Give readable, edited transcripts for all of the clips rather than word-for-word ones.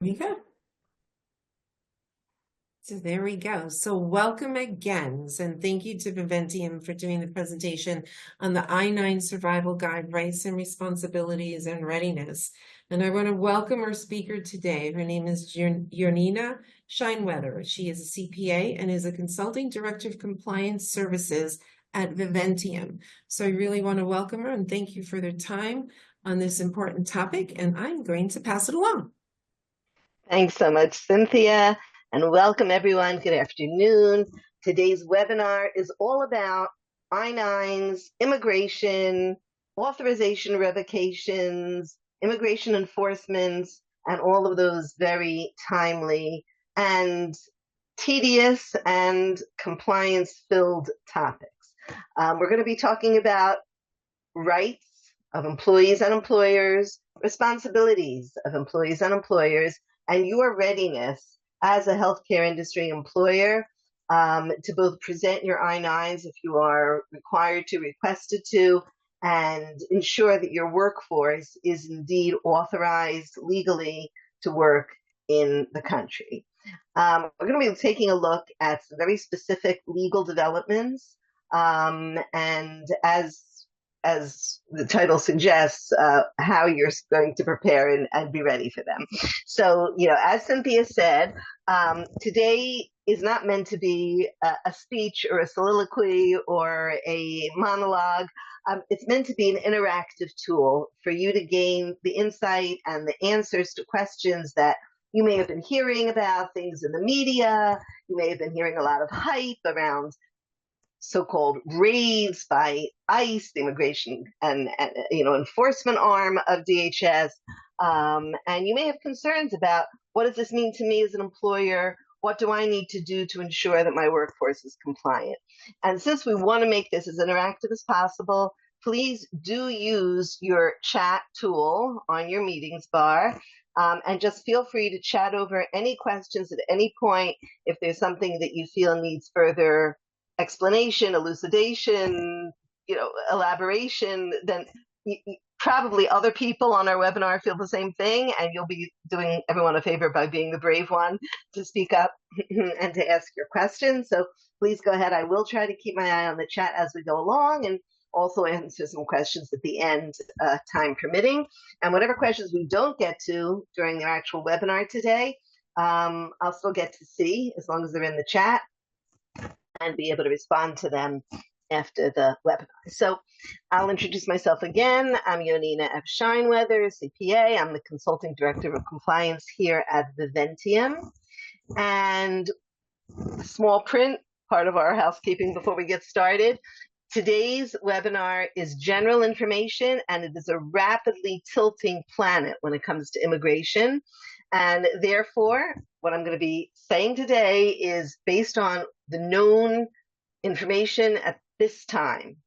We go. So there we go. So welcome again. And thank you to Viventium for doing the presentation on the I-9 Survival Guide, Rights and Responsibilities and Readiness. And I want to welcome our speaker today. Her name is Yonina Shineweather. She is a CPA and is a Consulting Director of Compliance Services at Viventium. So I really want to welcome her and thank you for their time on this important topic. And I'm going to pass it along. Thanks so much, Cynthia, and welcome everyone. Good afternoon. Today's webinar is all about I-9s, immigration, authorization revocations, immigration enforcements, and all of those very timely and tedious and compliance-filled topics. We're going to be talking about rights of employees and employers, responsibilities of employees and employers, and your readiness as a healthcare industry employer to both present your I-9s if you are required to, requested to, and ensure that your workforce is indeed authorized legally to work in the country. We're going to be taking a look at some very specific legal developments, and as the title suggests, how you're going to prepare and be ready for them. So, as Cynthia said, today is not meant to be a speech or a soliloquy or a monologue. It's meant to be an interactive tool for you to gain the insight and the answers to questions that you may have been hearing about things in the media. You may have been hearing a lot of hype around so-called raids by ICE, the immigration and enforcement arm of DHS, and you may have concerns about what does this mean to me as an employer? What do I need to do to ensure that my workforce is compliant? And since we want to make this as interactive as possible, please do use your chat tool on your meetings bar. And just feel free to chat over any questions at any point if there's something that you feel needs further explanation, elucidation, elaboration, then probably other people on our webinar feel the same thing, and you'll be doing everyone a favor by being the brave one to speak up and to ask your questions. So please go ahead. I will try to keep my eye on the chat as we go along and also answer some questions at the end, time permitting. And whatever questions we don't get to during the actual webinar today, I'll still get to see as long as they're in the chat and be able to respond to them after the webinar. So I'll introduce myself again. I'm Yonina F. Shineweather, CPA. I'm the Consulting Director of Compliance here at Viventium. And small print, part of our housekeeping before we get started. Today's webinar is general information, and it is a rapidly tilting planet when it comes to immigration. And therefore, what I'm going to be saying today is based on the known information at this time.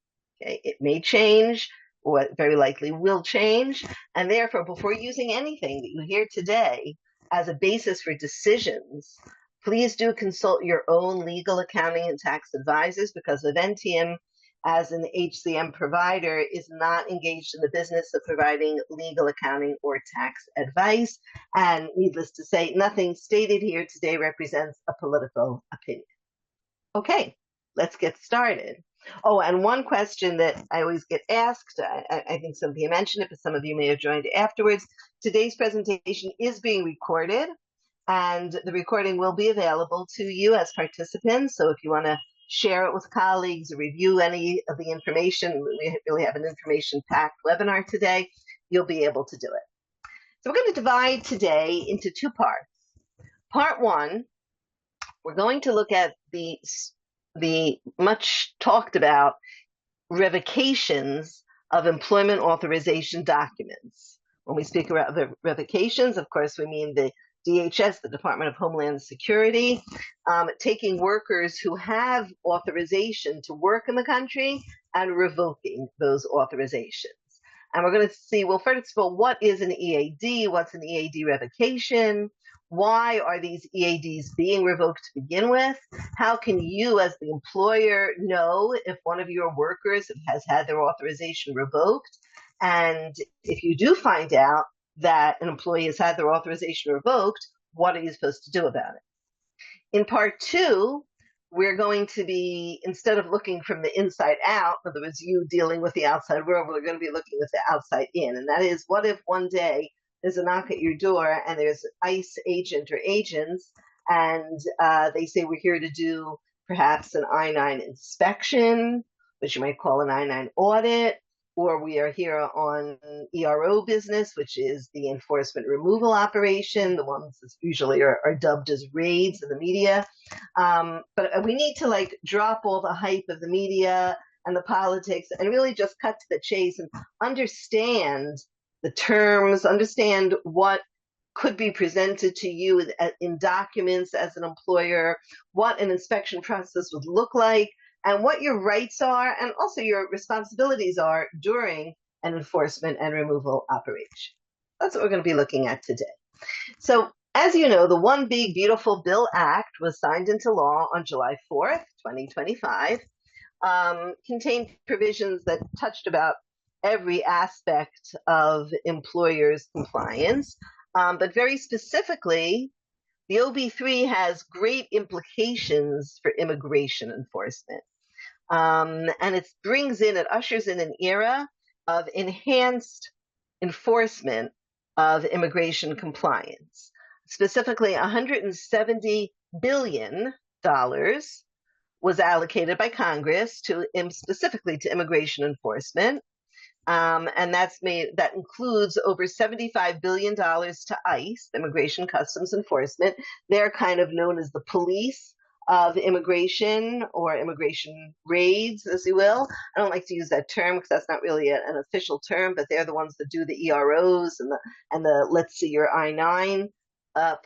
Okay, it may change, or very likely will change. And therefore, before using anything that you hear today as a basis for decisions, please do consult your own legal, accounting, and tax advisors, because Viventium, as an HCM provider, is not engaged in the business of providing legal, accounting, or tax advice. And needless to say, nothing stated here today represents a political opinion. Okay, let's get started. Oh, and one question that I always get asked, I think Cynthia mentioned it, but some of you may have joined afterwards. Today's presentation is being recorded, and the recording will be available to you as participants. So if you want to share it with colleagues or review any of the information, we really have an information-packed webinar today, you'll be able to do it. So we're going to divide today into two parts. Part one, we're going to look at the much talked about revocations of employment authorization documents. When we speak about the revocations, of course, we mean the DHS, the Department of Homeland Security, taking workers who have authorization to work in the country and revoking those authorizations. And we're going to see, well, first of all, what is an EAD? What's an EAD revocation? Why are these EADs being revoked to begin with? How can you, as the employer, know if one of your workers has had their authorization revoked? And if you do find out, that an employee has had their authorization revoked, what are you supposed to do about it? In part 2, we're going to be, instead of looking from the inside out, in other words, you dealing with the outside world, we're going to be looking with the outside in. And that is, what if one day there's a knock at your door and there's an ICE agent or agents, and they say, we're here to do perhaps an I-9 inspection, which you might call an I-9 audit, or we are here on ERO business, which is the enforcement removal operation, the ones that usually are dubbed as raids in the media. But we need to drop all the hype of the media and the politics and really just cut to the chase and understand the terms, understand what could be presented to you in documents as an employer, what an inspection process would look like, and what your rights are and also your responsibilities are during an enforcement and removal operation. That's what we're going to be looking at today. So, as you know, the One Big Beautiful Bill Act was signed into law on July 4th, 2025, contained provisions that touched about every aspect of employers' compliance, but very specifically, the OB3 has great implications for immigration enforcement. And it ushers in an era of enhanced enforcement of immigration compliance. Specifically, $170 billion was allocated by Congress specifically to immigration enforcement. And that includes over $75 billion to ICE, Immigration Customs Enforcement. They're kind of known as the police of immigration or immigration raids, as you will. I don't like to use that term because that's not really an official term, but they're the ones that do the EROs and the let's see your I-9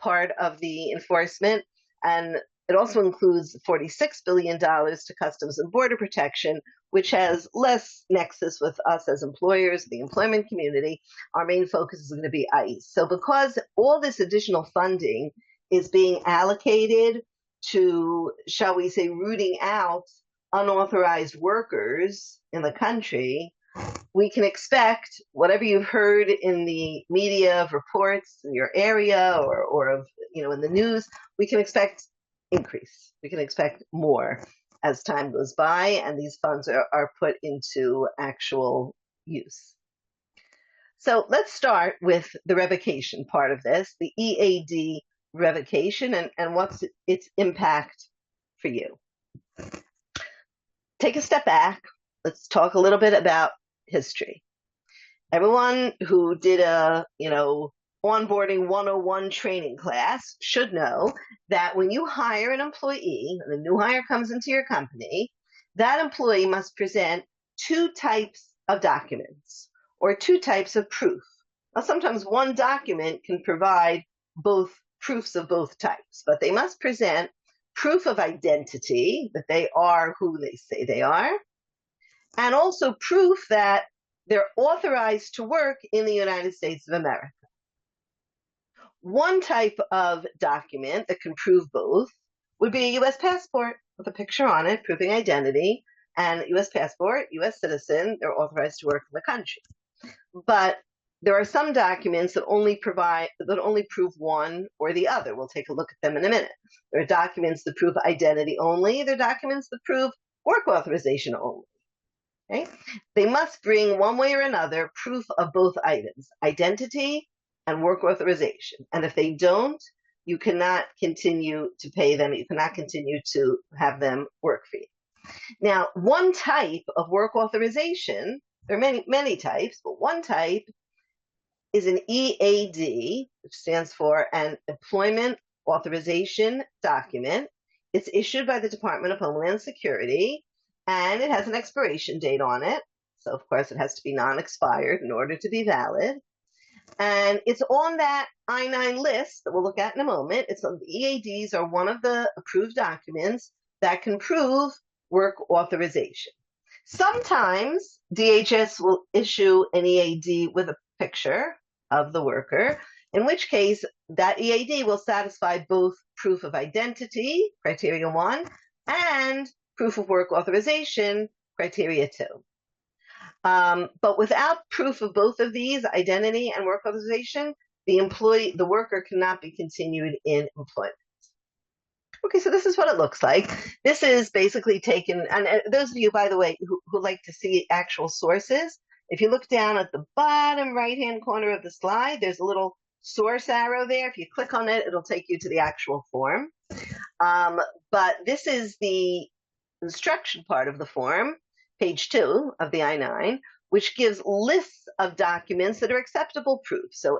part of the enforcement. And it also includes $46 billion to Customs and Border Protection, which has less nexus with us as employers, the employment community. Our main focus is going to be ICE. So because all this additional funding is being allocated to, shall we say, rooting out unauthorized workers in the country, we can expect whatever you've heard in the media of reports in your area or of, in the news, we can expect increase. We can expect more as time goes by and these funds are put into actual use. So let's start with the revocation part of this, the EAD revocation and what's its impact for you. Take a step back. Let's talk a little bit about history. Everyone who did a, onboarding 101 training class should know that when you hire an employee, and a new hire comes into your company, that employee must present 2 types of documents or 2 types of proof. Now, sometimes one document can provide both proofs of both types, but they must present proof of identity, that they are who they say they are, and also proof that they're authorized to work in the United States of America. One type of document that can prove both would be a U.S. passport with a picture on it, proving identity, and U.S. passport, U.S. citizen, they're authorized to work in the country. But there are some documents that only prove one or the other. We'll take a look at them in a minute. There are documents that prove identity only. There are documents that prove work authorization only. Okay? They must bring one way or another proof of both items, identity and work authorization. And if they don't, you cannot continue to pay them. You cannot continue to have them work for you. Now, one type of work authorization, there are many types, but one type is an EAD, which stands for an Employment Authorization Document. It's issued by the Department of Homeland Security, and it has an expiration date on it. So, of course, it has to be non-expired in order to be valid. And it's on that I-9 list that we'll look at in a moment. The EADs are one of the approved documents that can prove work authorization. Sometimes DHS will issue an EAD with a picture of the worker, in which case that EAD will satisfy both proof of identity, criteria 1, and proof of work authorization, criteria 2. But without proof of both of these, identity and work authorization, the worker cannot be continued in employment. Okay, so this is what it looks like. This is basically taken, and those of you, by the way, who like to see actual sources, if you look down at the bottom right-hand corner of the slide, there's a little source arrow there. If you click on it, it'll take you to the actual form. But this is the instruction part of the form, page 2 of the I-9, which gives lists of documents that are acceptable proof. So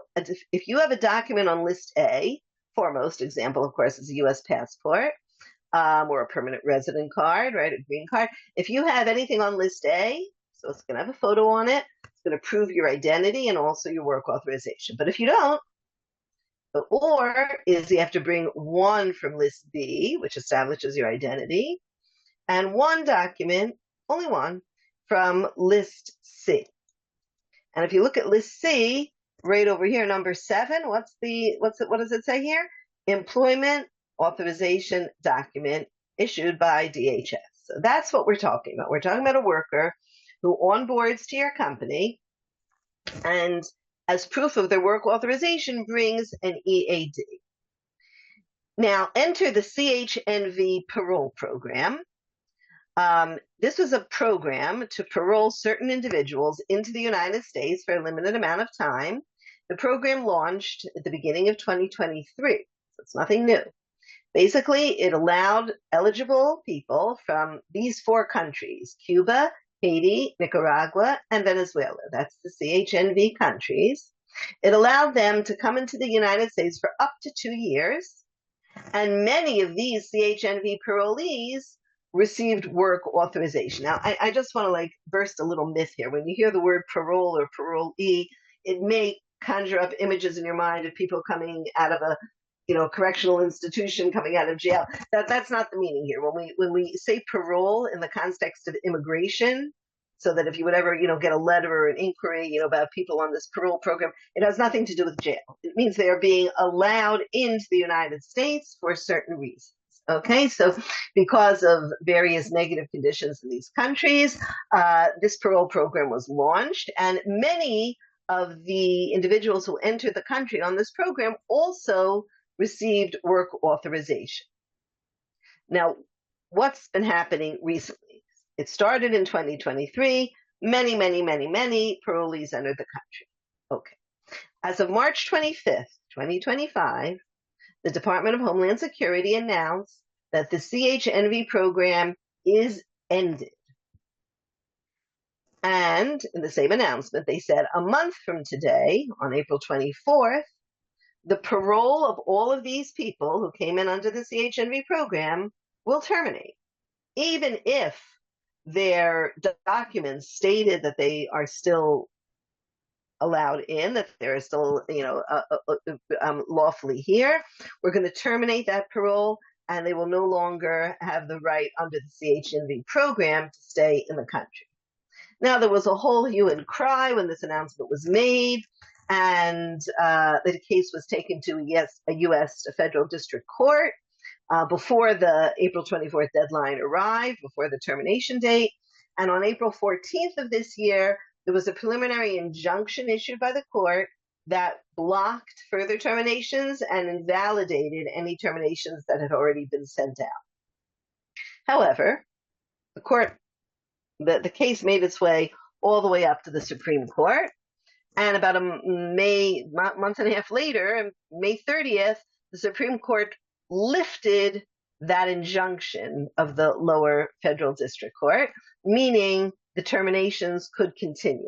if you have a document on list A, foremost example, of course, is a U.S. passport or a permanent resident card, right, a green card. If you have anything on list A, so it's going to have a photo on it, it's going to prove your identity and also your work authorization. But if you don't, the or is you have to bring one from list B, which establishes your identity, and one document, only one, from list C. And if you look at list C, right over here, number 7, what does it say here? Employment authorization document issued by DHS. So that's what we're talking about. We're talking about a worker who onboards to your company and as proof of their work authorization brings an EAD. Now, enter the CHNV Payroll program. This was a program to parole certain individuals into the United States for a limited amount of time. The program launched at the beginning of 2023, so it's nothing new. Basically, it allowed eligible people from these 4 countries, Cuba, Haiti, Nicaragua, and Venezuela. That's the CHNV countries. It allowed them to come into the United States for up to 2 years, and many of these CHNV parolees received work authorization. Now, I just want to burst a little myth here. When you hear the word parole or parolee, it may conjure up images in your mind of people coming out of a correctional institution, coming out of jail. That's not the meaning here. When we say parole in the context of immigration, so that if you would ever get a letter or an inquiry about people on this parole program, it has nothing to do with jail. It means they are being allowed into the United States for certain reasons. Okay, so because of various negative conditions in these countries, this parole program was launched, and many of the individuals who entered the country on this program also received work authorization. Now, what's been happening recently? It started in 2023. Many parolees entered the country. Okay. As of March 25th, 2025, the Department of Homeland Security announced that the CHNV program is ended. And in the same announcement, they said a month from today, on April 24th, the parole of all of these people who came in under the CHNV program will terminate, even if their documents stated that they are still allowed in, that they're still, lawfully here. We're going to terminate that parole, and they will no longer have the right under the CHNV program to stay in the country. Now, there was a whole hue and cry when this announcement was made, and the case was taken to a U.S. federal district court before the April 24th deadline arrived, before the termination date. And on April 14th of this year, there was a preliminary injunction issued by the court that blocked further terminations and invalidated any terminations that had already been sent out. However, the case made its way all the way up to the Supreme Court. And about a month and a half later, May 30th, the Supreme Court lifted that injunction of the lower federal district court, meaning the terminations could continue.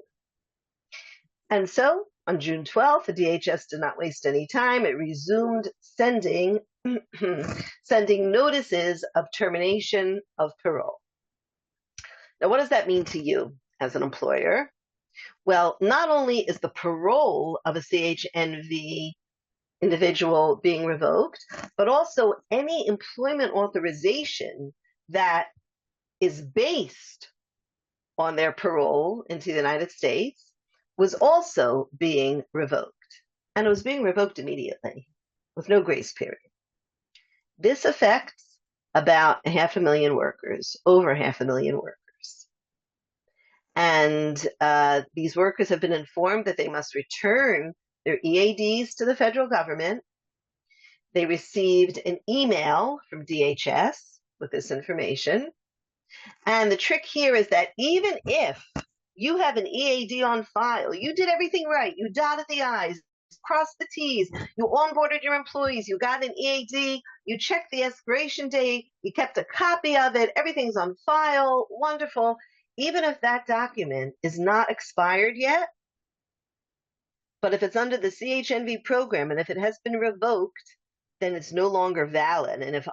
And so on June 12th, the DHS did not waste any time. It resumed sending notices of termination of parole. Now, what does that mean to you as an employer? Well, not only is the parole of a CHNV individual being revoked, but also any employment authorization that is based on their parole into the United States was also being revoked. And it was being revoked immediately with no grace period. This affects about 500,000 workers, over 500,000 workers. And these workers have been informed that they must return their EADs to the federal government. They received an email from DHS with this information. And the trick here is that even if you have an EAD on file, you did everything right, you dotted the I's, crossed the T's, you onboarded your employees, you got an EAD, you checked the expiration date, you kept a copy of it, everything's on file, wonderful. Even if that document is not expired yet, but if it's under the CHNV program and if it has been revoked, then it's no longer valid. And if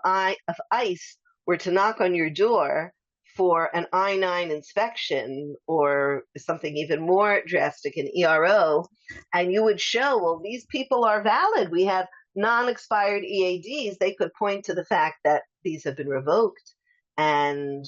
ICE were to knock on your door for an I-9 inspection or something even more drastic, an ERO, and you would show, well, these people are valid, we have non-expired EADs, they could point to the fact that these have been revoked, and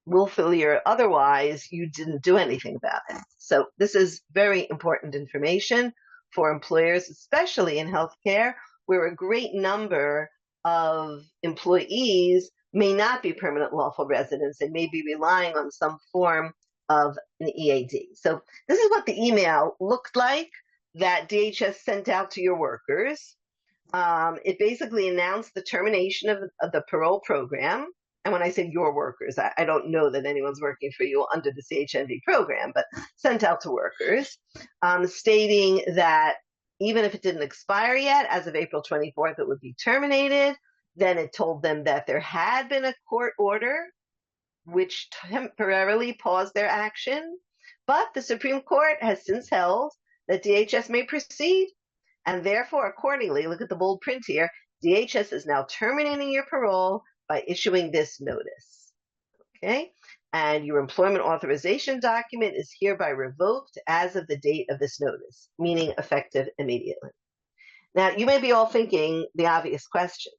willfully or otherwise, you didn't do anything about it. So this is very important information for employers, especially in healthcare, where a great number of employees may not be permanent lawful residents and may be relying on some form of an EAD. So this is what the email looked like that DHS sent out to your workers. It basically announced the termination of the parole program. And when I say your workers, I don't know that anyone's working for you under the CHNV program, but sent out to workers, stating that even if it didn't expire yet, as of April 24th, it would be terminated. Then it told them that there had been a court order which temporarily paused their action, but the Supreme Court has since held that DHS may proceed, and therefore, accordingly, look at the bold print here, DHS is now terminating your parole by issuing this notice, okay? And your employment authorization document is hereby revoked as of the date of this notice, meaning effective immediately. Now, you may be all thinking the obvious question.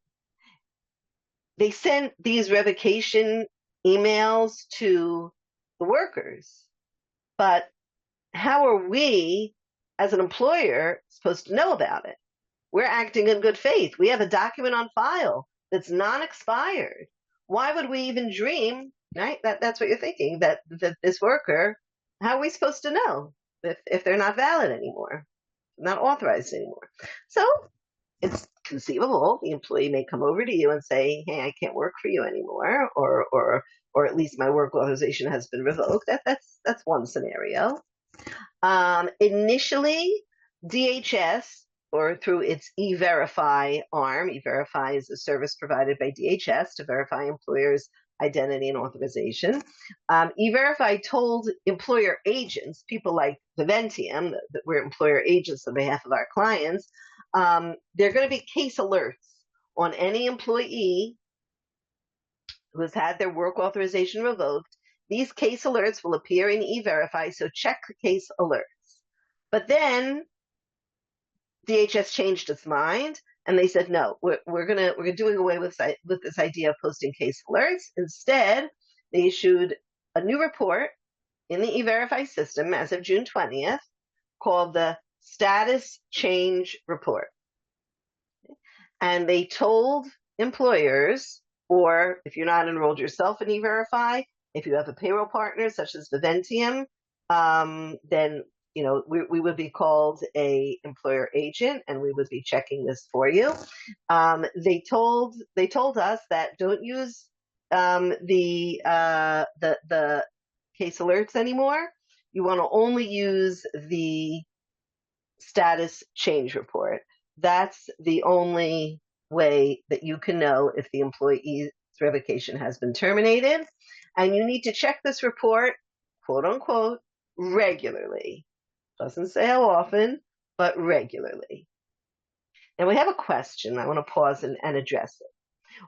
They sent these revocation emails to the workers, but how are we, as an employer, supposed to know about it? We're acting in good faith. We have a document on file that's non-expired. Why would we even dream, right? That's what you're thinking, that this worker, how are we supposed to know if they're not valid anymore, not authorized anymore? So it's conceivable the employee may come over to you and say, hey, I can't work for you anymore, or at least my work authorization has been revoked. That's one scenario. Initially, DHS, or through its E-Verify arm. E-Verify is a service provided by DHS to verify employers' identity and authorization. E-Verify told employer agents, people like Viventium, that we're employer agents on behalf of our clients, there are going to be case alerts on any employee who has had their work authorization revoked. These case alerts will appear in E-Verify, so check the case alerts. But then DHS changed its mind, and they said, no, we're doing away with this idea of posting case alerts. Instead, they issued a new report in the E-Verify system as of June 20th called the Status Change Report. And they told employers, or if you're not enrolled yourself in E-Verify, if you have a payroll partner such as Viventium, then we would be called a employer agent, and we would be checking this for you. They told us that don't use the case alerts anymore. You want to only use the status change report. That's the only way that you can know if the employee's revocation has been terminated. And you need to check this report, quote unquote, regularly. Doesn't say how often, but regularly. And we have a question. I want to pause and address it.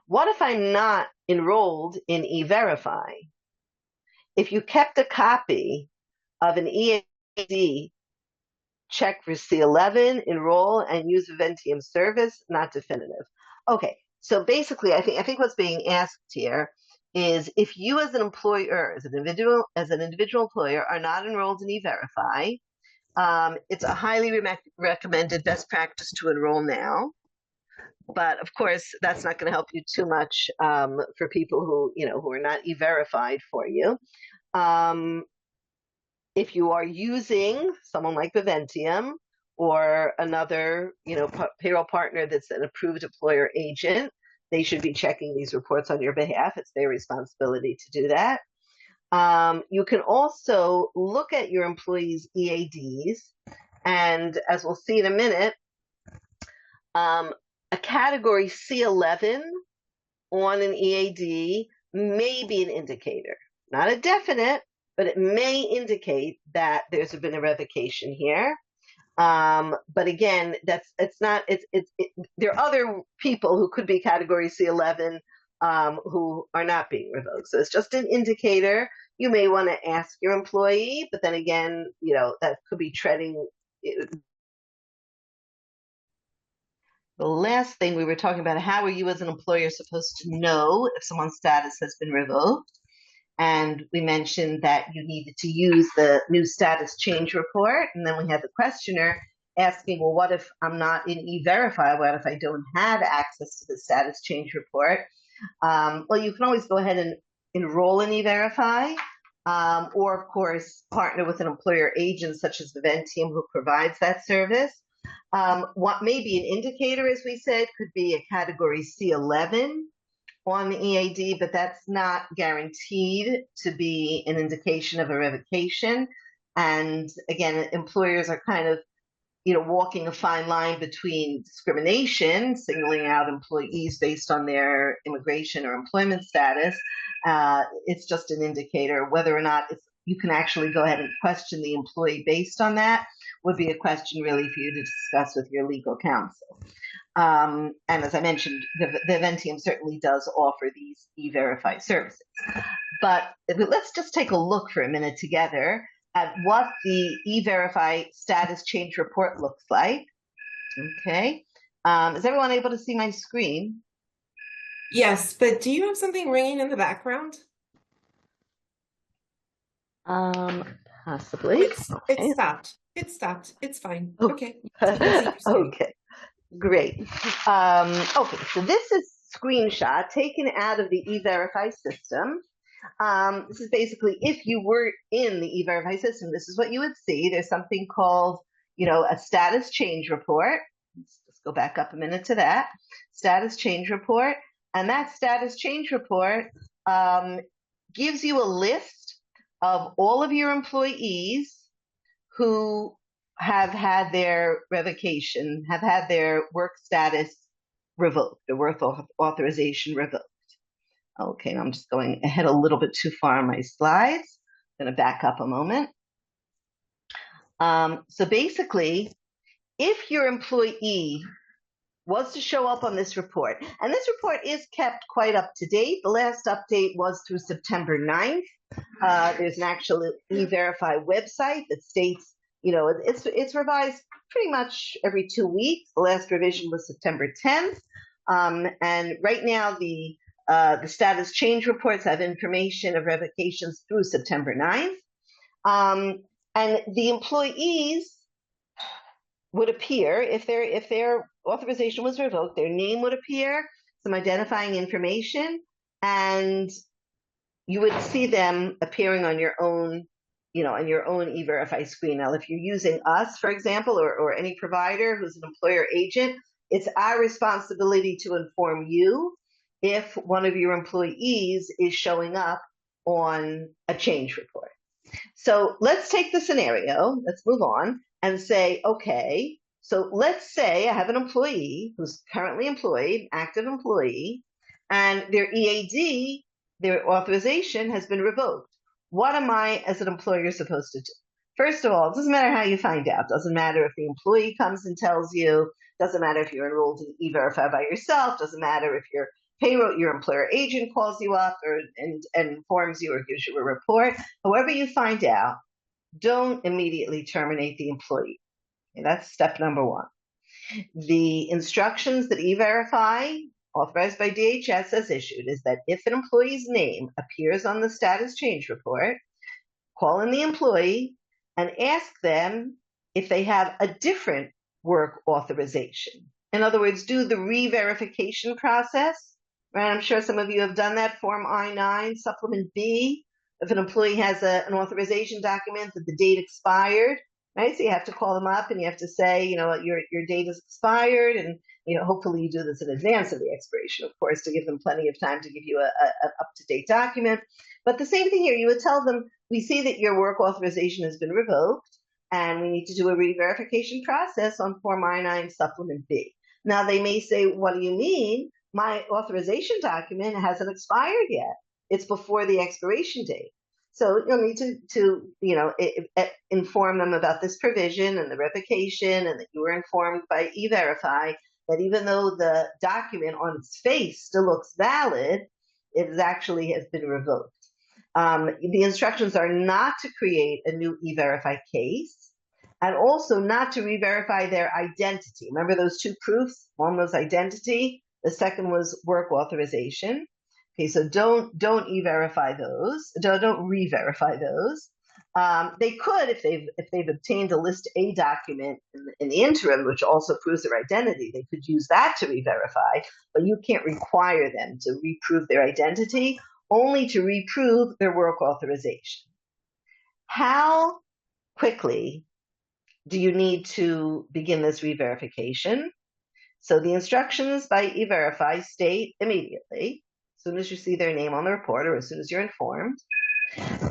What if I'm not enrolled in E-Verify? If you kept a copy of an EAD, check for C11, enroll, and use Viventium service, not definitive. Okay, so basically, I think what's being asked here is if you as an employer, as an individual employer, are not enrolled in E-Verify, it's a highly recommended best practice to enroll now. But of course, that's not going to help you too much for people who are not E-Verified for you. if you are using someone like Viventium or another, payroll partner that's an approved employer agent, they should be checking these reports on your behalf. It's their responsibility to do that. You can also look at your employees' EADs, and as we'll see in a minute, a category C11 on an EAD may be an indicator, not a definite, but it may indicate that there's been a revocation here. But again, there are other people who could be category C11 who are not being revoked. So it's just an indicator. You may want to ask your employee, but then again, that could be treading. The last thing we were talking about, how are you as an employer supposed to know if someone's status has been revoked? And we mentioned that you needed to use the new status change report. And then we had the questioner asking, well, what if I'm not in E-Verify? What if I don't have access to the status change report? Well, you can always go ahead and enroll in E-Verify, or of course, partner with an employer agent such as Viventium who provides that service. What may be an indicator, as we said, could be a category C11 on the EAD, but that's not guaranteed to be an indication of a revocation. And again, employers are kind of, walking a fine line between discrimination, singling out employees based on their immigration or employment status. It's just an indicator. Whether or not you can actually go ahead and question the employee based on that would be a question really for you to discuss with your legal counsel. And as I mentioned, the Viventium certainly does offer these E-Verify services. But let's just take a look for a minute together at what the E-Verify status change report looks like. Okay. Is everyone able to see my screen? Yes, but do you have something ringing in the background? Possibly. It stopped. It stopped. It's fine. Oh. Okay. You can see your screen. Okay. Great. Okay, so this is a screenshot taken out of the E-Verify system. This is basically, if you were in the E-Verify system, this is what you would see. There's something called, a status change report. Let's just go back up a minute to that. Status change report. And that status change report gives you a list of all of your employees who have had their revocation, have had their work status revoked, the work authorization revoked. Okay, I'm just going ahead a little bit too far on my slides. I'm going to back up a moment. So basically, if your employee was to show up on this report, and this report is kept quite up to date. The last update was through September 9th. There's an actual E-Verify website that states, it's revised pretty much every 2 weeks. The last revision was September 10th. And right now, the status change reports have information of revocations through September 9th. And the employees would appear, if their authorization was revoked, their name would appear, some identifying information, and you would see them appearing on your own, on your own E-Verify screen. Now, if you're using us, for example, or any provider who's an employer agent, it's our responsibility to inform you if one of your employees is showing up on a change report. So let's take the scenario, let's move on and say, okay, so let's say I have an employee who's currently employed, active employee, and their EAD, their authorization has been revoked. What am I as an employer supposed to do? First of all, it doesn't matter how you find out. It doesn't matter if the employee comes and tells you. It doesn't matter if you're enrolled in E-Verify by yourself. It doesn't matter if your payroll, your employer agent calls you up and informs you or gives you a report. However you find out, don't immediately terminate the employee. Okay, that's step number one. The instructions that E-Verify, authorized by DHS, has issued is that if an employee's name appears on the status change report, call in the employee and ask them if they have a different work authorization. In other words, do the re-verification process. Right? I'm sure some of you have done that, Form I-9, Supplement B. If an employee has an authorization document that the date expired, right? So you have to call them up and you have to say, your date is expired, and hopefully you do this in advance of the expiration, of course, to give them plenty of time to give you an up-to-date document. But the same thing here, you would tell them, we see that your work authorization has been revoked, and we need to do a re-verification process on Form I-9 Supplement B. Now, they may say, what do you mean? My authorization document hasn't expired yet. It's before the expiration date. So you'll need to inform them about this provision and the revocation, and that you were informed by E-Verify that even though the document on its face still looks valid, it actually has been revoked. The instructions are not to create a new E-Verify case, and also not to re-verify their identity. Remember those two proofs? One was identity, the second was work authorization. Okay, so don't e-verify those. Don't re-verify those. They could, if they've obtained a List A document in the interim, which also proves their identity, they could use that to re-verify. But you can't require them to reprove their identity, only to reprove their work authorization. How quickly do you need to begin this re-verification? So the instructions by E-Verify state immediately, as soon as you see their name on the report or as soon as you're informed.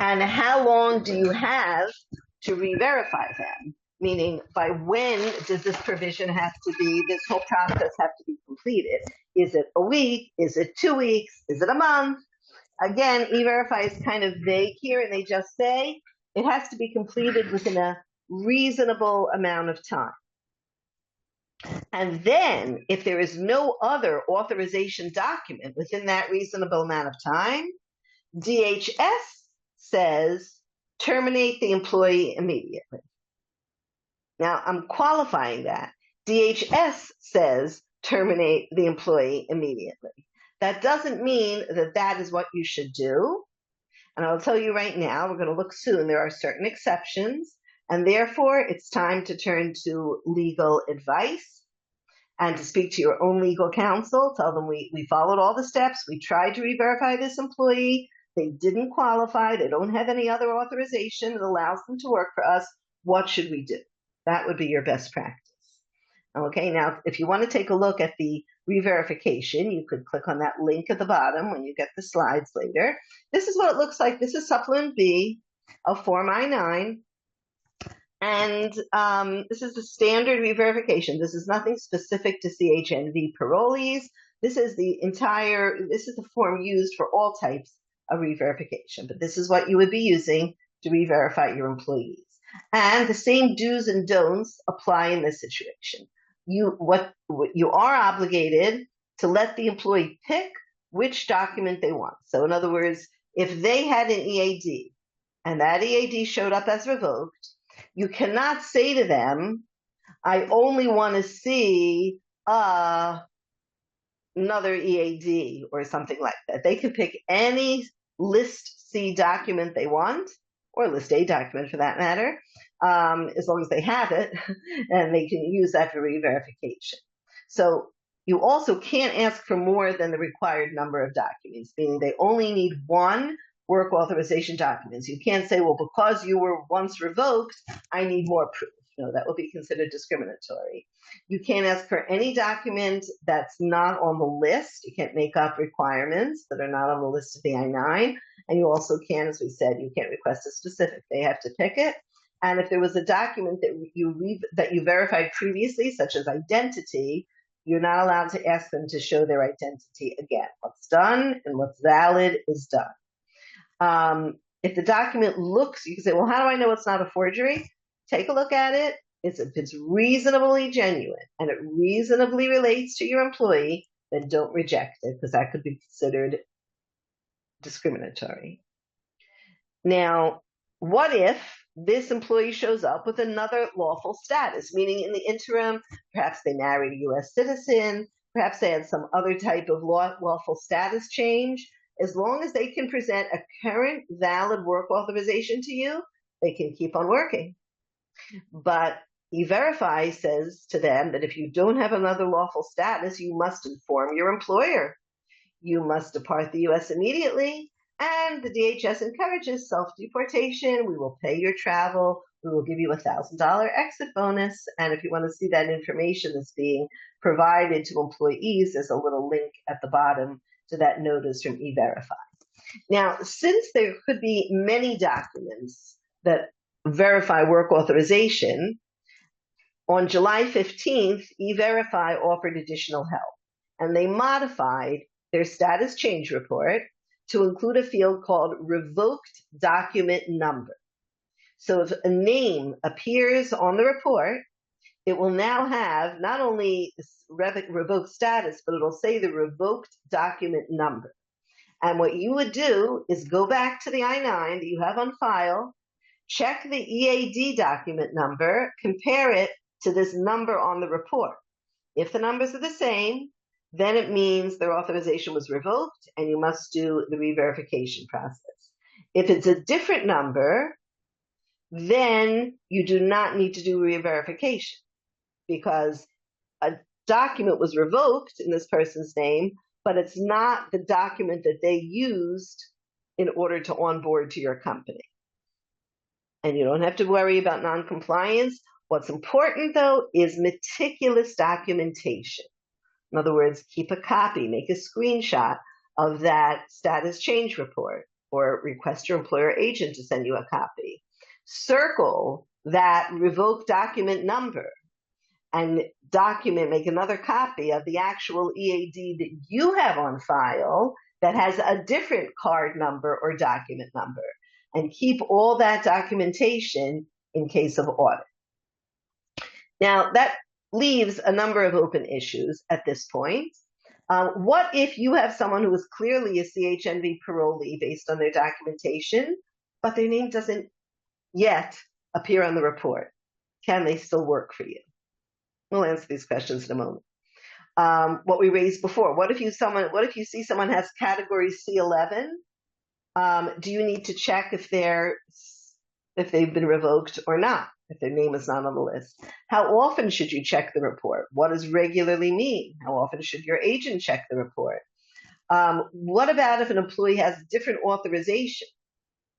And how long do you have to re-verify them? Meaning, by when does this provision have to be, this whole process have to be completed? Is it a week? Is it 2 weeks? Is it a month? Again, E-Verify is kind of vague here, and they just say it has to be completed within a reasonable amount of time. And then, if there is no other authorization document within that reasonable amount of time, DHS says terminate the employee immediately. Now, I'm qualifying that. DHS says terminate the employee immediately. That doesn't mean that that is what you should do. And I'll tell you right now, we're going to look soon, there are certain exceptions, and therefore it's time to turn to legal advice and to speak to your own legal counsel. Tell them we followed all the steps, we tried to re-verify this employee, they didn't qualify, they don't have any other authorization that allows them to work for us. What should we do? That would be your best practice. Okay, now if you want to take a look at the re-verification, you could click on that link at the bottom when you get the slides later. This is what it looks like. This is Supplement B of Form I-9. And this is the standard re-verification. This is nothing specific to CHNV parolees. This is the form used for all types of re-verification, but this is what you would be using to re-verify your employees. And the same do's and don'ts apply in this situation. You are obligated to let the employee pick which document they want. So in other words, if they had an EAD and that EAD showed up as revoked, you cannot say to them, I only want to see another EAD or something like that. They can pick any List C document they want, or List A document for that matter, as long as they have it, and they can use that for re-verification. So you also can't ask for more than the required number of documents, meaning they only need one work authorization documents. You can't say, well, because you were once revoked, I need more proof. No, that will be considered discriminatory. You can't ask for any document that's not on the list. You can't make up requirements that are not on the list of the I-9. And you also can't, as we said, you can't request a specific. They have to pick it. And if there was a document that you verified previously, such as identity, you're not allowed to ask them to show their identity again. What's done and what's valid is done. If the document looks, you can say, well, how do I know it's not a forgery? Take a look at it. If it's reasonably genuine and it reasonably relates to your employee, then don't reject it, because that could be considered discriminatory. Now, what if this employee shows up with another lawful status, meaning in the interim, perhaps they married a U.S. citizen, perhaps they had some other type of lawful status change. As long as they can present a current valid work authorization to you, they can keep on working. But E-Verify says to them that if you don't have another lawful status, you must inform your employer. You must depart the U.S. immediately, And the DHS encourages self-deportation. We will pay your travel. We will give you a $1,000 exit bonus. And if you want to see that information that's being provided to employees, there's a little link at the bottom to that notice from E-Verify. Now, since there could be many documents that verify work authorization, on July 15th, E-Verify offered additional help, and they modified their status change report to include a field called revoked document number. So if a name appears on the report, it will now have not only revoked status, but it'll say the revoked document number. And what you would do is go back to the I-9 that you have on file, check the EAD document number, compare it to this number on the report. If the numbers are the same, then it means their authorization was revoked and you must do the re-verification process. If it's a different number, then you do not need to do re-verification because a document was revoked in this person's name, but it's not the document that they used in order to onboard to your company. And you don't have to worry about non-compliance. What's important, though, is meticulous documentation. In other words, keep a copy, make a screenshot of that status change report, or request your employer agent to send you a copy. Circle that revoked document number and make another copy of the actual EAD that you have on file that has a different card number or document number, and keep all that documentation in case of audit. Now, that leaves a number of open issues at this point. What if you have someone who is clearly a CHNV parolee based on their documentation, but their name doesn't yet appear on the report? Can they still work for you? We'll answer these questions in a moment. What we raised before, what if you see someone has category C11? Do you need to check if they've been revoked or not, if their name is not on the list? How often should you check the report? What does regularly mean? How often should your agent check the report? What about if an employee has different authorization?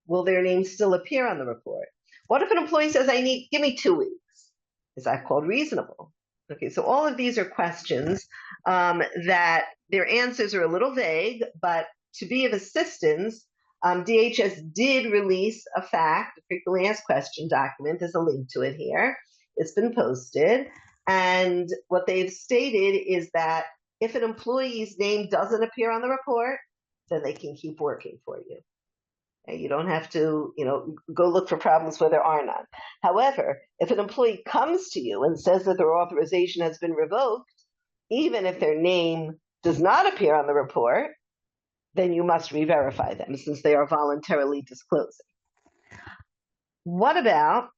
Will their name still appear on the report? What if an employee says, give me 2 weeks? Is that called reasonable? Okay, so all of these are questions that their answers are a little vague, but to be of assistance, DHS did release a fact, a frequently asked question document. There's a link to it here. It's been posted. And what they've stated is that if an employee's name doesn't appear on the report, then they can keep working for you. And you don't have to, go look for problems where there are none. However, if an employee comes to you and says that their authorization has been revoked, even if their name does not appear on the report, then you must re-verify them since they are voluntarily disclosing. What about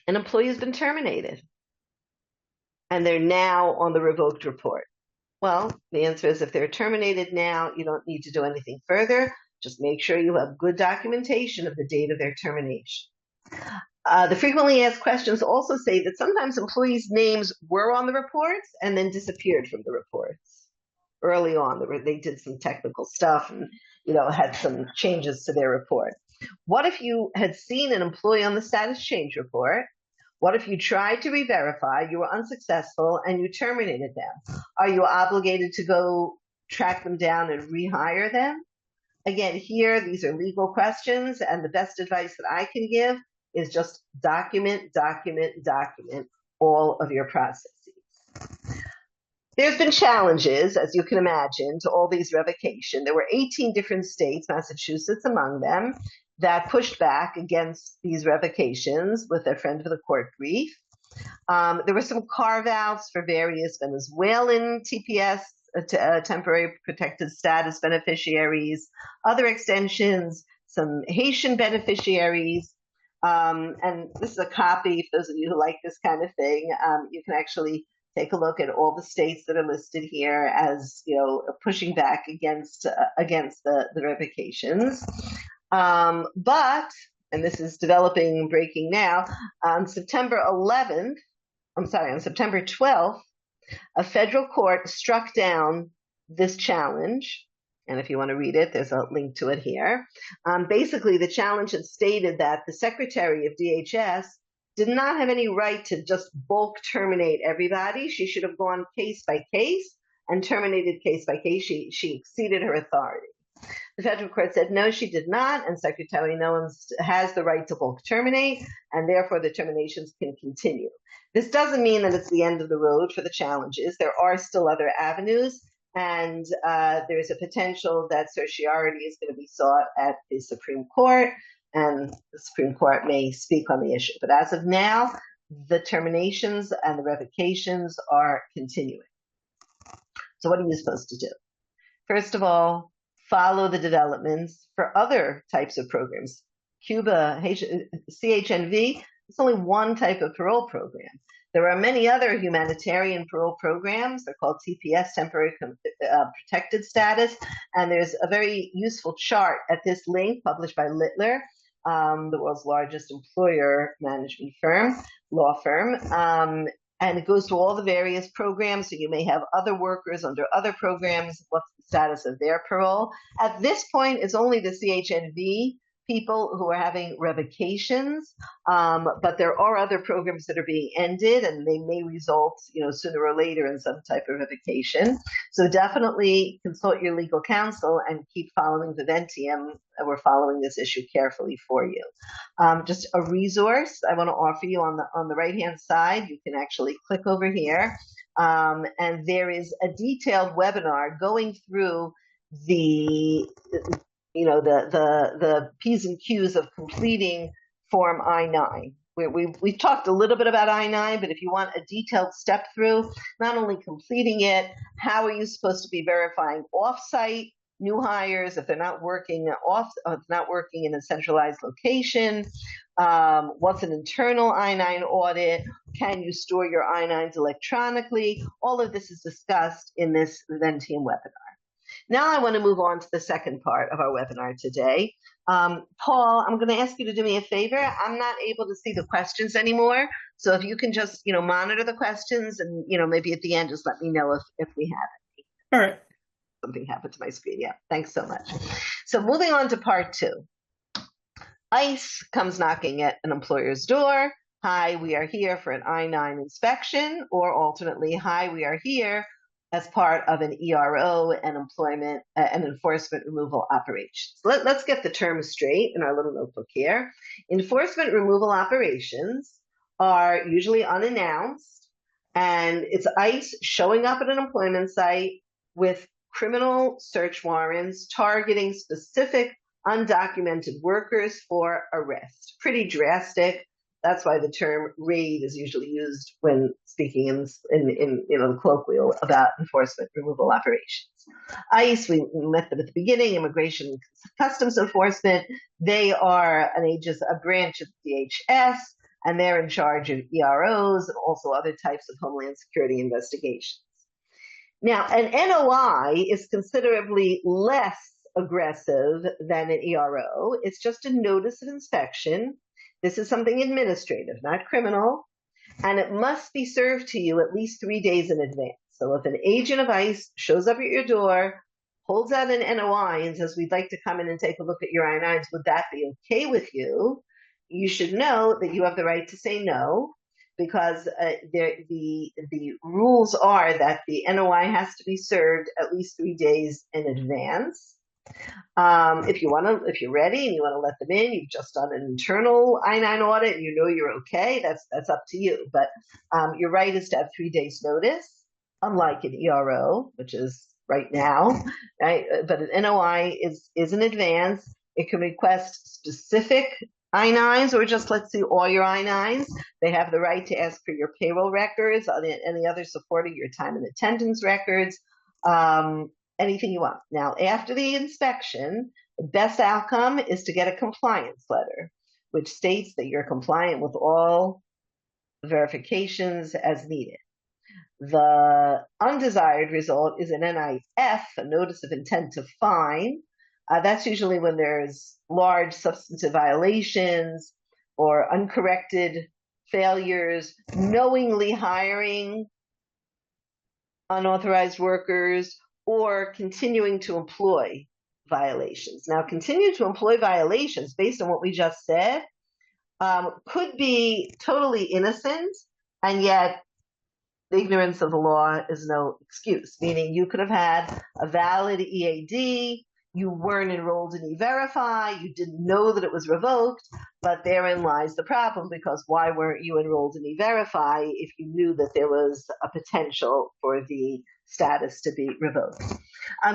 an employee who's been terminated and they're now on the revoked report? Well, the answer is if they're terminated now, you don't need to do anything further. Just make sure you have good documentation of the date of their termination. The frequently asked questions also say that sometimes employees' names were on the reports and then disappeared from the reports. Early on, they did some technical stuff and had some changes to their report. What if you had seen an employee on the status change report? What if you tried to re-verify, you were unsuccessful, and you terminated them? Are you obligated to go track them down and rehire them? Again, here, these are legal questions, and the best advice that I can give is just document all of your processes. There's been challenges, as you can imagine, to all these revocation. There were 18 different states, Massachusetts among them, that pushed back against these revocations with their friend of the court brief. There were some carve-outs for various Venezuelan TPS, temporary protected status beneficiaries, other extensions, some Haitian beneficiaries. And this is a copy, for those of you who like this kind of thing. You can actually take a look at all the states that are listed here as pushing back against the revocations. But, and this is developing and breaking now, on September 12th, a federal court struck down this challenge, And if you want to read it, there's a link to it here. Basically, the challenge had stated that the Secretary of DHS did not have any right to just bulk terminate everybody. She should have gone case by case and terminated case by case. She exceeded her authority. The federal court said no, she did not, and Secretary Nowens has the right to bulk terminate, and therefore the terminations can continue. This doesn't mean that it's the end of the road for the challenges. There are still other avenues, and there's a potential that certiorari is going to be sought at the Supreme Court, and the Supreme Court may speak on the issue. But as of now, the terminations and the revocations are continuing. So what are you supposed to do? First of all, follow the developments for other types of programs. Cuba, CHNV, it's only one type of parole program. There are many other humanitarian parole programs. They're called TPS, Temporary Protected Status. And there's a very useful chart at this link published by Littler, the world's largest employer management law firm. And it goes to all the various programs. So you may have other workers under other programs. What's the status of their parole? At this point, it's only the CHNV people who are having revocations, but there are other programs that are being ended, and they may result, sooner or later in some type of revocation. So definitely consult your legal counsel and keep following Viventium. We're following this issue carefully for you. Just a resource I want to offer you on the right-hand side. You can actually click over here, and there is a detailed webinar going through the P's and Q's of completing Form I-9. We've talked a little bit about I-9, but if you want a detailed step through, not only completing it, how are you supposed to be verifying off-site new hires if they're not working in a centralized location? What's an internal I-9 audit? Can you store your I-9s electronically? All of this is discussed in this Viventium webinar. Now I want to move on to the second part of our webinar today. Paul, I'm going to ask you to do me a favor. I'm not able to see the questions anymore. So if you can just, monitor the questions and, maybe at the end, just let me know if we have any. All right. Something happened to my screen. Yeah, thanks so much. So moving on to part 2. ICE comes knocking at an employer's door. Hi, we are here for an I-9 inspection, or alternately, hi, we are here as part of an ERO and employment and enforcement removal operations. Let's get the terms straight in our little notebook here. Enforcement removal operations are usually unannounced, and it's ICE showing up at an employment site with criminal search warrants targeting specific undocumented workers for arrest. Pretty drastic. That's why the term raid is usually used when speaking in the colloquial about enforcement removal operations. ICE, we met them at the beginning, Immigration and Customs Enforcement. They are a branch of DHS, and they're in charge of EROs and also other types of Homeland Security investigations. Now, an NOI is considerably less aggressive than an ERO. It's just a notice of inspection. This is something administrative, not criminal, and it must be served to you at least 3 days in advance. So if an agent of ICE shows up at your door, holds out an NOI and says, we'd like to come in and take a look at your I-9s, would that be okay with you? You should know that you have the right to say no, because the rules are that the NOI has to be served at least 3 days in advance. If you're ready and you want to let them in, you've just done an internal I-9 audit and you're okay, that's up to you. But your right is to have 3 days notice, unlike an ERO, which is right now, right? But an NOI is in advance. It can request specific I-9s or just let's see all your I-9s. They have the right to ask for your payroll records, any other supporting your time and attendance records, anything you want. Now, after the inspection, the best outcome is to get a compliance letter, which states that you're compliant with all verifications as needed. The undesired result is an NIF, a notice of intent to fine. That's usually when there's large substantive violations or uncorrected failures, knowingly hiring unauthorized workers, or continuing to employ violations. Now, continue to employ violations, based on what we just said, could be totally innocent, and yet ignorance of the law is no excuse, meaning you could have had a valid EAD, you weren't enrolled in E-Verify, you didn't know that it was revoked, but therein lies the problem, because why weren't you enrolled in E-Verify if you knew that there was a potential for the status to be revoked?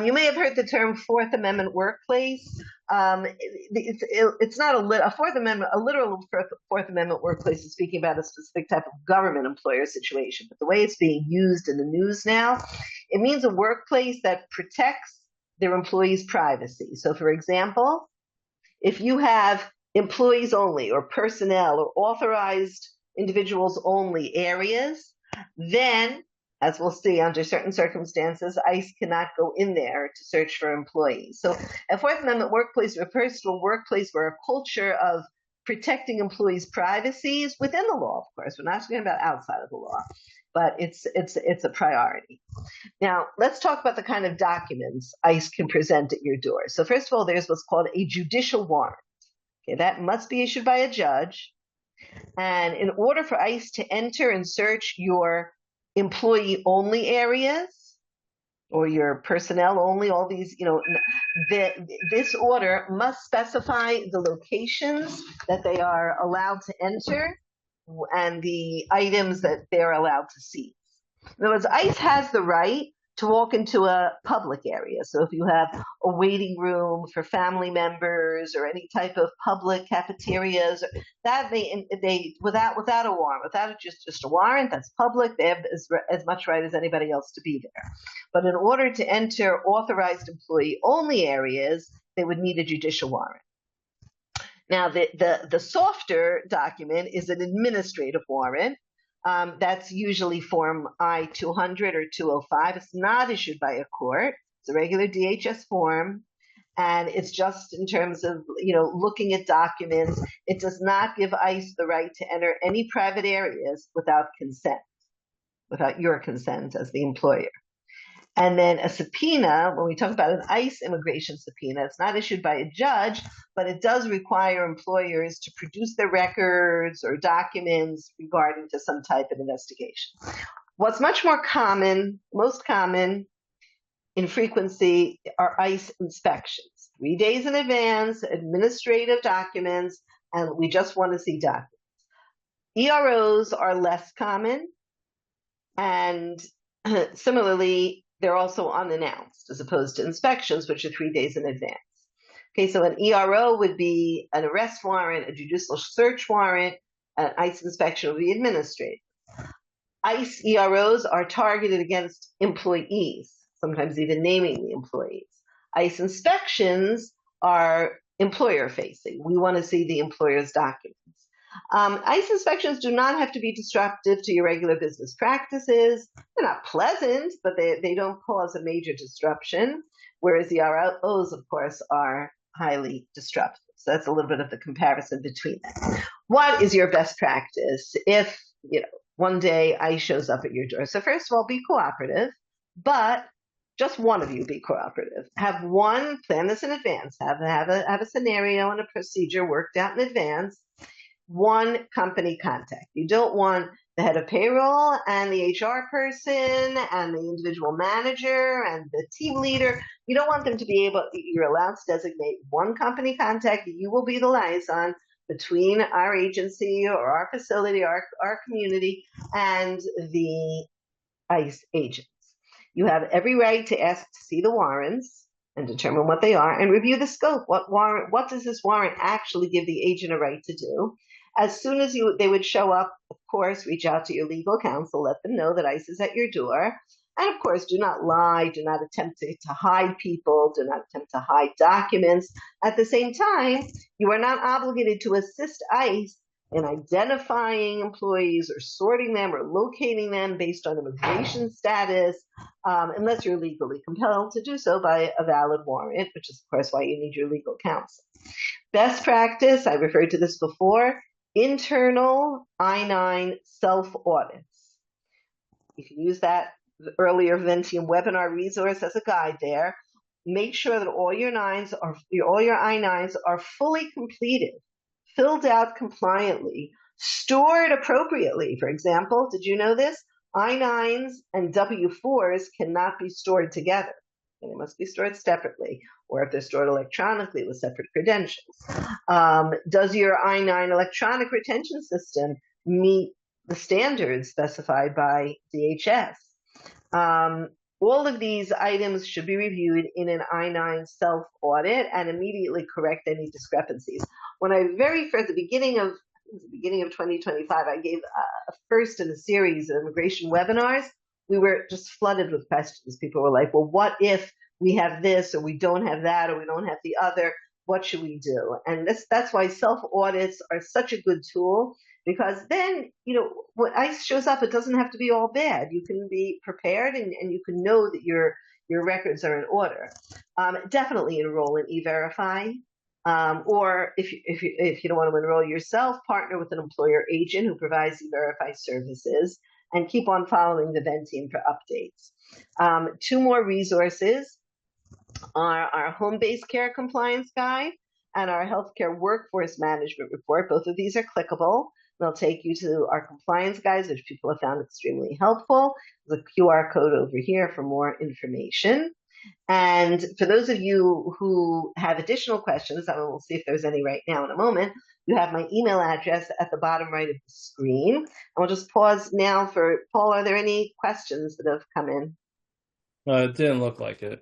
You may have heard the term Fourth Amendment workplace. It's not a Fourth Amendment, a literal Fourth Amendment workplace is speaking about a specific type of government employer situation, but the way it's being used in the news now, it means a workplace that protects their employees' privacy. So, for example, if you have employees only or personnel or authorized individuals only areas, then, as we'll see, under certain circumstances, ICE cannot go in there to search for employees. So a Fourth Amendment workplace refers to a workplace where a culture of protecting employees' privacies within the law, of course. We're not talking about outside of the law, but it's a priority. Now, let's talk about the kind of documents ICE can present at your door. So first of all, there's what's called a judicial warrant. Okay, that must be issued by a judge. And in order for ICE to enter and search your employee-only areas or your personnel-only, all these, this order must specify the locations that they are allowed to enter and the items that they're allowed to seize. In other words, ICE has the right to walk into a public area. So if you have a waiting room for family members or any type of public cafeterias, that they without a warrant, without just a warrant, that's public. They have as much right as anybody else to be there. But in order to enter authorized employee-only areas, they would need a judicial warrant. Now, the softer document is an administrative warrant. That's usually Form I-200 or 205. It's not issued by a court. It's a regular DHS form. And it's just in terms of, looking at documents. It does not give ICE the right to enter any private areas without consent, without your consent as the employer. And then a subpoena, when we talk about an ICE immigration subpoena, it's not issued by a judge, but it does require employers to produce their records or documents regarding to some type of investigation. What's much more common, most common in frequency, are ICE inspections. 3 days in advance, administrative documents, and we just want to see documents. EROs are less common, and similarly, they're also unannounced as opposed to inspections, which are 3 days in advance. Okay, so an ERO would be an arrest warrant, a judicial search warrant, an ICE inspection would be administrative. ICE EROs are targeted against employees, sometimes even naming the employees. ICE inspections are employer-facing. We want to see the employer's documents. ICE inspections do not have to be disruptive to your regular business practices. They're not pleasant, but they don't cause a major disruption, whereas the EROs, of course, are highly disruptive. So that's a little bit of the comparison between them. What is your best practice if, one day ICE shows up at your door? So first of all, be cooperative, but just one of you be cooperative. Have one, plan this in advance, have a scenario and a procedure worked out in advance. One company contact. You don't want the head of payroll and the HR person and the individual manager and the team leader. You don't want them to be you're allowed to designate one company contact. You will be the liaison between our agency or our facility, our community, and the ICE agents. You have every right to ask to see the warrants and determine what they are and review the scope. What does this warrant actually give the agent a right to do? As soon as they would show up, of course, reach out to your legal counsel, let them know that ICE is at your door. And of course, do not lie, do not attempt to hide people, do not attempt to hide documents. At the same time, you are not obligated to assist ICE in identifying employees or sorting them or locating them based on immigration status, unless you're legally compelled to do so by a valid warrant, which is, of course, why you need your legal counsel. Best practice, I referred to this before, internal I-9 self-audits. You can use that the earlier Viventium webinar resource as a guide there. Make sure that all your I-9s are fully completed, filled out compliantly, stored appropriately. For example, did you know this? I-9s and W-4s cannot be stored together. They must be stored separately, or if they're stored electronically with separate credentials. Does your I-9 electronic retention system meet the standards specified by DHS? All of these items should be reviewed in an I-9 self-audit and immediately correct any discrepancies. When I at the beginning of 2025, I gave a first in a series of immigration webinars. We were just flooded with questions. People were like, well, what if we have this, or we don't have that, or we don't have the other? What should we do? And that's why self-audits are such a good tool, because then, when ICE shows up, it doesn't have to be all bad. You can be prepared and you can know that your records are in order. Definitely enroll in E-Verify. Or if you don't want to enroll yourself, partner with an employer agent who provides E-Verify services, and keep on following the Viventium for updates. Two more resources are our home-based care compliance guide and our healthcare workforce management report. Both of these are clickable. They'll take you to our compliance guides, which people have found extremely helpful. There's a QR code over here for more information. And for those of you who have additional questions, and we'll see if there's any right now in a moment, you have my email address at the bottom right of the screen. And we'll just pause now for Paul. Are there any questions that have come in? It didn't look like it.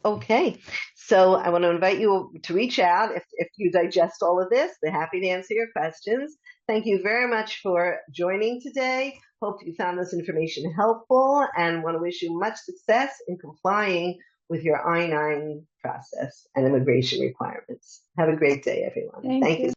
Okay, so I want to invite you to reach out if you digest all of this. They're happy to answer your questions. Thank you very much for joining today. Hope you found this information helpful, and want to wish you much success in complying with your I-9 process and immigration requirements. Have a great day, everyone. Thank you.